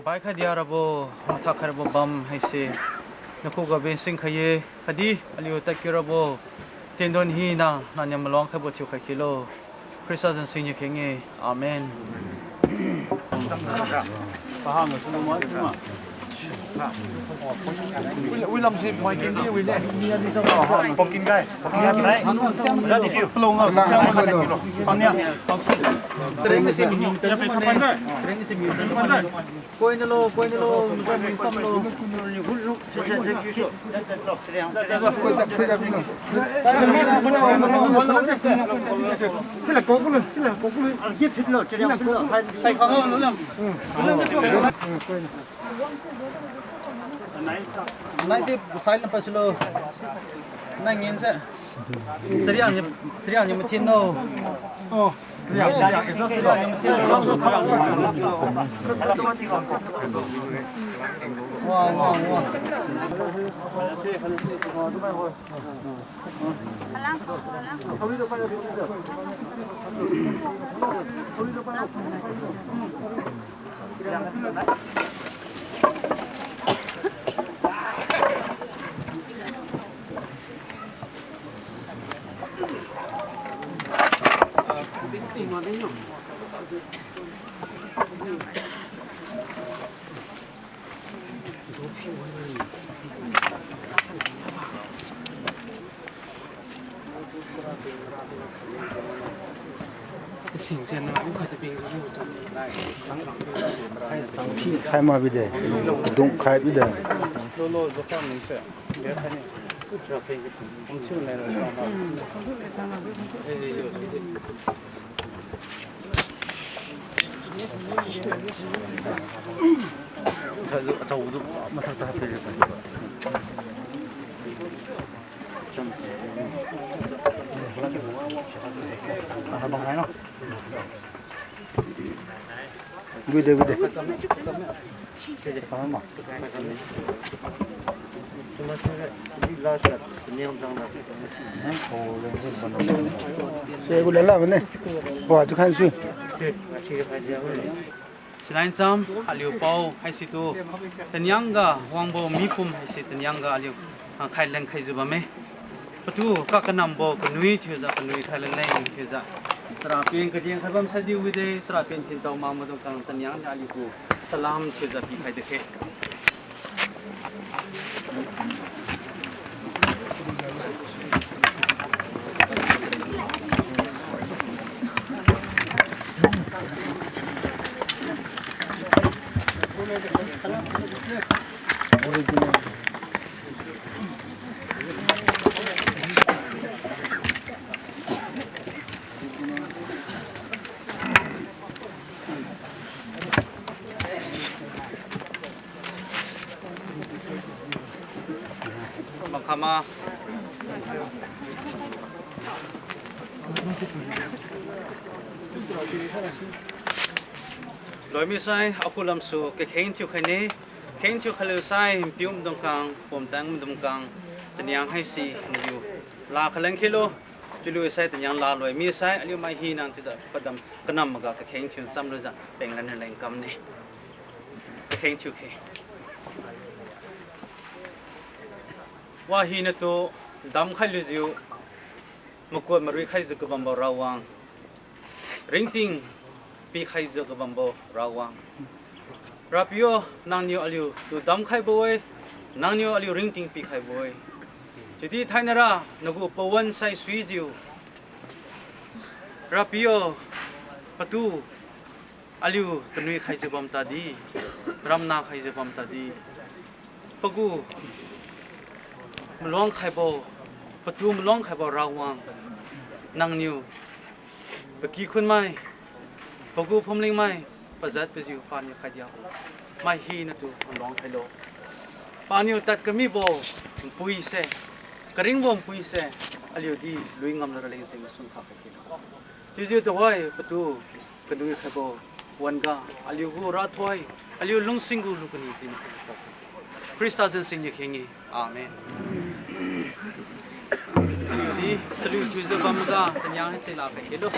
บายคดีอาระบบมาทักคาระบบบัมให้เสียนักคู่กับเบนซิงขยี้คดีอลิวตะกี้ระบบเทียนโดนฮีน่ะนั่นยังมาลองขบวนชิวขยี้โลคริสต์จันทร์สิ่งยังเข่งเงอาเมนป้าหางสุนทรมั้งวิลลัมซีไม่กินดีวิลเล่มีอะไรต้องเอาพอกินได้พอกินได้จะดิฟิวลงอ่ะตอนเนี้ยเร่งสิมีจะเป็นสปอนเซอร์เร่งสิมีสปอนเซอร์कोई न लो मुझे मिलता लो सिला कोकुल ये फिटलो चरिया फिटलो साइ खाओ लो नाइ से साइल न पसलो नाइ गिन से चरिया नि मथिन नो ओ哇哇哇！สิ่งเช่นนั้นผู้ขัดเป็นก็รู้จำได้พี่开嘛不得动开不得โลจะฟังหนึ่งเสียเดี๋ยวท่านนี่จะเป็นผมชื่ออะไรเราฟังจะอุดมาทักทายเลยบางไงเนาะ不得ฟังมั้ง所以我来了不呢不就看书สไลน์จำอาลิวเปาให้สิตัวตันยังกะวางโบมีคุมให้สิตันยังกะอาลิวใครเล่นใครจะบ้าไหมประตูก็กระนำโบกันนุ้ยเชื่อจะกันนุ้ยใครเล่นเล่นเชื่อจะสระเพียงกระเดียงใครบ้างสะดิววิเดสระเพียงจินตาวมามาตรงกลางตันยังอาลิวกูสลามเชื่อจะพี่ใครเด็กบังคับมาลอยมีไซเอาคุลำสูเข่งทิวคันนี้เข่งทิวคันเลวไซพิวมตรงกลางผมตั้งตรงกลางตันยังให้สีนี่อยู่ลาขลังกิโลจุลุยไซตันยังลาลอยมีไซอันนี้ไม่ฮีนังที่จะประดมกระนำมากกับเข่งทิวซ้ำเลยจ้ะเป็นแรงแรงกำนี่เข่งทิวเข่งว่าฮีนตัวดำขันลิจิวมกวดมารุยขันจะกบัมบราวังริงติงปีขันจะกบัมบราวังรับโยนางนิวอลิวตัวดำขันบวยนางนิวอลิวริงติงปีขันบวยจุดที่ไทยนราหนูปวันใส่สวีจิวรับโยประตูอลิวกันนุยขันจะบัมตาดีรำนาขันจะบัมตาดีปะกูมลองไข่บ่ประตูมลองไข่บ่ราวางนางนิวเมื่อกี้คุณไม่ปกูผมลิงไม่ประจัดไปอยู่ปานอยู่ไข่เดียวไม่ฮีนะตัวมันลองไข่โลปานอยู่ตัดก็มีบ่ปุยเสกระริ่งบ่ปุยเสอลิวดีลุยงำระเลงสิงสุนข้าไปกินจู่ๆตัวไว้ประตูกระดูกไข่บ่วันกาอลิวกูรัดไว้อลิวลงสิงกูลูกนี่ดินคริสต์จันทร์สิงห์เข่งอาเมนJadi selalu cuci bamga tanyang sila pe hello.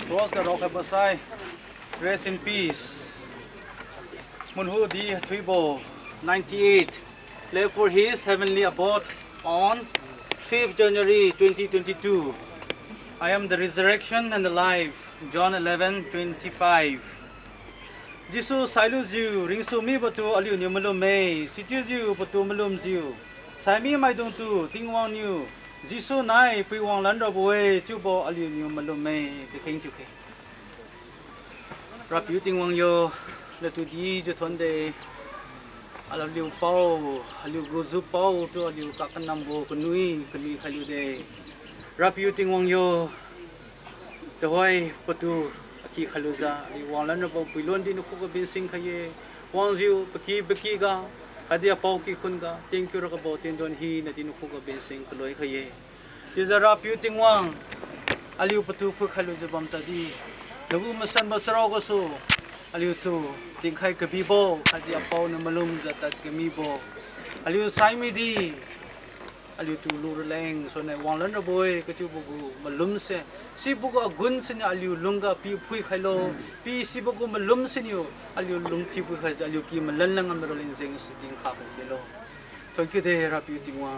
Cross ka rock basai. Rest in peace. Munhu Di Thuibo, 98, left for his heavenly abode on 5th January 2022. I am the resurrection and the life. John 11:25. Jisu sailu ziu ringsu mi batu aliu ni malum me situ ziu batu malum ziu sai mi mai dong tu tingwang niu Jisu nai pi wang lan ro boe chu bo aliu ni malum me ke kheng chu ke rap yu tingwang yo le tu di je thon de aliu pau aliu gozu pau tu aliu ka kanam bo kunui khaliu de rap yu tingwang yo te hoi patu ki khaluza li wanglan ro pilon din khu ga bin sing khaye wang ziu baki ga adia pau ki khun ga thank you ro ga bo tin don hi na din khu ga bin sing kloi khaye ti zara pu tingwang aliu patu khu khaluza bam ta di lagu masan masro ga so aliu tu ting khai ka bi bo adia pau na malum za tat ka mi bo aliu sai mi di aliu tu lu leng so na wanglan ro boy ka chu bu malum se si bu ga gun se na aliu lunga pi phui khailo pi si bu malum se ni aliu lung pi phui kha aliu ki malan lang am ro leng jeng si ding kha khelo thank you de rap you tingwa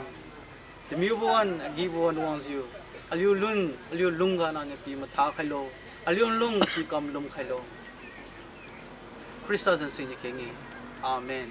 the mu one gi one wants you aliu lunga na ne pi ma tha khailo aliu lung pi kam lum khailo Christus and sin ye amen